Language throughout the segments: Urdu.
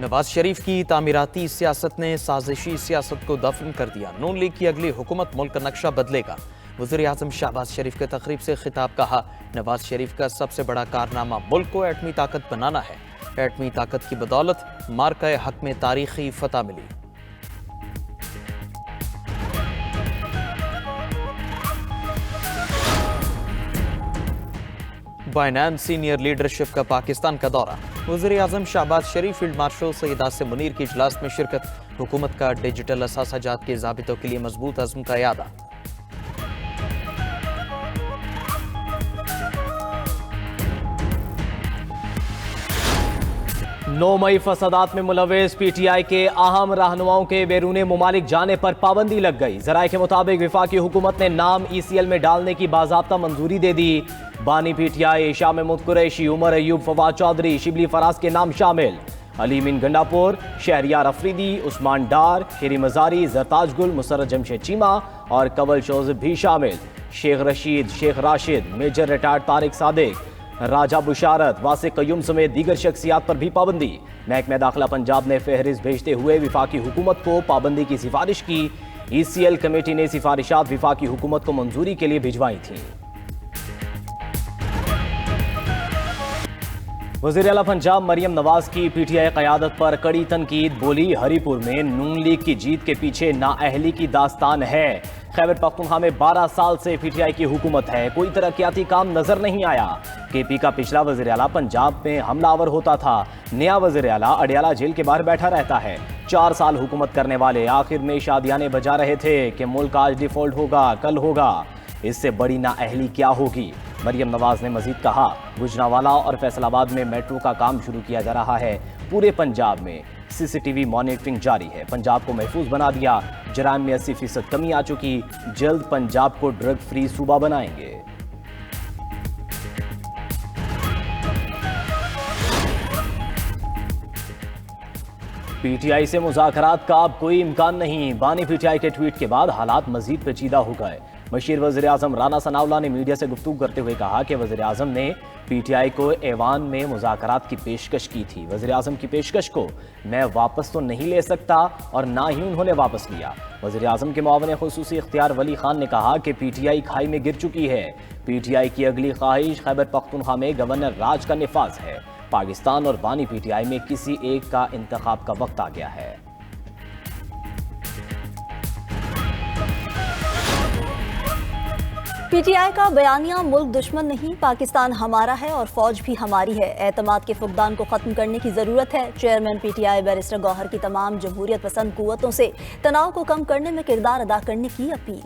نواز شریف کی تعمیراتی سیاست نے سازشی سیاست کو دفن کر دیا۔ نون لیگ کی اگلی حکومت ملک کا نقشہ بدلے گا۔ وزیر اعظم شہباز شریف کے تقریب سے خطاب کہا، نواز شریف کا سب سے بڑا کارنامہ ملک کو ایٹمی طاقت بنانا ہے۔ ایٹمی طاقت کی بدولت مارکہ حق میں تاریخی فتح ملی۔ بائنانس سینئر لیڈرشپ کا پاکستان کا دورہ۔ وزیر اعظم شہباز شریف فیلڈ مارشل سید عاصم منیر کی اجلاس میں شرکت۔ حکومت کا ڈیجیٹل اثاثہ جات کے ضابطوں کے لیے مضبوط عزم کا اعادہ۔ 9 مئی فسادات میں ملوث پی ٹی آئی کے اہم رہنماؤں کے بیرون ممالک جانے پر پابندی لگ گئی۔ ذرائع کے مطابق وفاقی حکومت نے نام ای سی ایل میں ڈالنے کی باضابطہ منظوری دے دی۔ بانی پی ٹی آئی شاہ محمود قریشی، عمر ایوب، فواد چودھری، شبلی فراز کے نام شامل۔ علی مین گنڈاپور، شہریار افریدی، عثمان ڈار، شیری مزاری، زرتاج گل، مسرت جمشید چیمہ اور کنول جوزف بھی شامل۔ شیخ رشید، شیخ راشد، میجر ریٹائرڈ طارق صادق، راجہ بشارت، واسع قیوم سمیت دیگر شخصیات پر بھی پابندی۔ محکمہ داخلہ پنجاب نے فہرست بھیجتے ہوئے وفاقی حکومت کو پابندی کی سفارش کی۔ ای سی ایل کمیٹی نے سفارشات وفاقی حکومت کو منظوری کے لیے بھجوائی تھیں۔ وزیر اعلیٰ پنجاب مریم نواز کی پی ٹی آئی قیادت پر کڑی تنقید، بولی ہری پور میں نون لیگ کی جیت کے پیچھے نااہلی کی داستان ہے۔ خیبر پختونخوا میں 12 سال سے پی ٹی آئی کی حکومت ہے، کوئی ترقیاتی کام نظر نہیں آیا۔ کے پی کا پچھلا وزیر اعلیٰ پنجاب میں حملہ آور ہوتا تھا، نیا وزیر اعلیٰ اڈیالہ جیل کے باہر بیٹھا رہتا ہے۔ 4 سال حکومت کرنے والے آخر میں شادیانے بجا رہے تھے کہ ملک آج ڈیفالٹ ہوگا، کل ہوگا۔ اس سے بڑی نااہلی کیا ہوگی؟ مریم نواز نے مزید کہا، گوجرانوالا اور فیصل آباد میں میٹرو کا کام شروع کیا جا رہا ہے۔ پورے پنجاب میں سی سی ٹی وی مانیٹرنگ جاری ہے۔ پنجاب کو محفوظ بنا دیا، جرائم میں 80% کمی آ چکی۔ جلد پنجاب کو ڈرگ فری صوبہ بنائیں گے۔ پی ٹی آئی سے مذاکرات کا اب کوئی امکان نہیں۔ بانی پی ٹی آئی کے ٹویٹ کے بعد حالات مزید پیچیدہ ہو گئے۔ مشیر وزیر اعظم رانا ثناءاللہ نے میڈیا سے گفتگو کرتے ہوئے کہا کہ وزیر اعظم نے پی ٹی آئی کو ایوان میں مذاکرات کی پیشکش کی تھی۔ وزیر اعظم کی پیشکش کو میں واپس تو نہیں لے سکتا اور نہ ہی انہوں نے واپس لیا۔ وزیر اعظم کے معاون خصوصی اختیار ولی خان نے کہا کہ پی ٹی آئی کھائی میں گر چکی ہے۔ پی ٹی آئی کی اگلی خواہش خیبر پختونخوا میں گورنر راج کا نفاذ ہے۔ پاکستان اور بانی پی ٹی آئی میں کسی ایک کا انتخاب کا وقت آ گیا ہے۔ پی ٹی آئی کا بیانیہ ملک دشمن نہیں، پاکستان ہمارا ہے اور فوج بھی ہماری ہے۔ اعتماد کے فقدان کو ختم کرنے کی ضرورت ہے۔ Chairman P T I barrister Gohar کی تمام جمہوریت پسند قوتوں سے تناؤ کو کم کرنے میں کردار ادا کرنے کی اپیل۔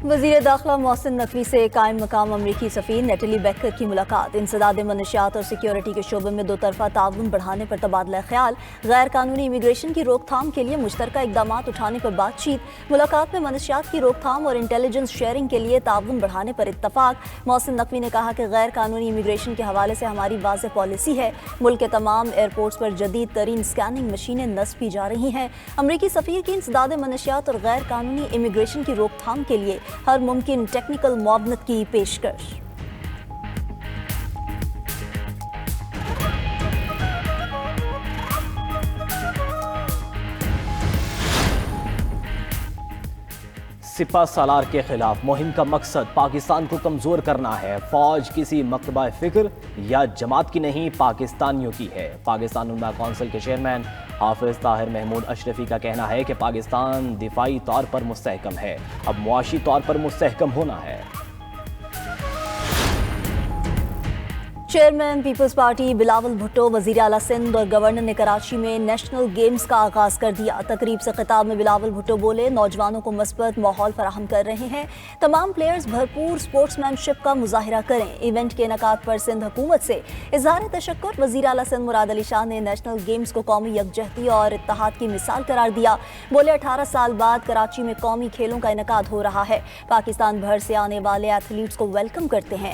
وزیر داخلہ محسن نقوی سے قائم مقام امریکی سفیر نیٹلی بیکر کی ملاقات۔ انسداد منشیات اور سیکیورٹی کے شعبے میں 2 طرفہ تعاون بڑھانے پر تبادلہ خیال۔ غیر قانونی امیگریشن کی روک تھام کے لیے مشترکہ اقدامات اٹھانے پر بات چیت۔ ملاقات میں منشیات کی روک تھام اور انٹیلیجنس شیئرنگ کے لیے تعاون بڑھانے پر اتفاق۔ محسن نقوی نے کہا کہ غیر قانونی امیگریشن کے حوالے سے ہماری واضح پالیسی ہے۔ ملک کے تمام ایئرپورٹس پر جدید ترین سکیننگ مشینیں نصب کی جا رہی ہیں۔ امریکی سفیر کی انسداد منشیات اور غیر قانونی امیگریشن کی روک تھام کے لیے ہر ممکن ٹیکنیکل معاونت کی پیشکش۔ سپہ سالار کے خلاف مہم کا مقصد پاکستان کو کمزور کرنا ہے۔ فوج کسی مکتبہ فکر یا جماعت کی نہیں، پاکستانیوں کی ہے۔ پاکستان علماء کونسل کے چیئرمین حافظ طاہر محمود اشرفی کا کہنا ہے کہ پاکستان دفاعی طور پر مستحکم ہے، اب معاشی طور پر مستحکم ہونا ہے۔ Chairman Peoples Party Bilawal Bhutto, وزیر اعلیٰ سندھ اور گورنر نے کراچی میں نیشنل گیمز کا آغاز کر دیا۔ تقریب سے خطاب میں بلاول بھٹو بولے، نوجوانوں کو مثبت ماحول فراہم کر رہے ہیں، تمام پلیئرز بھرپور سپورٹس مین شپ کا مظاہرہ کریں۔ ایونٹ کے انعقاد پر سندھ حکومت سے اظہار تشکر۔ وزیر اعلیٰ سندھ مراد علی شاہ نے نیشنل گیمز کو قومی یکجہتی اور اتحاد کی مثال قرار دیا۔ بولے، 18 سال بعد کراچی میں قومی کھیلوں کا انعقاد ہو رہا ہے۔ پاکستان بھر سے آنے والے ایتھلیٹس کو ویلکم کرتے ہیں،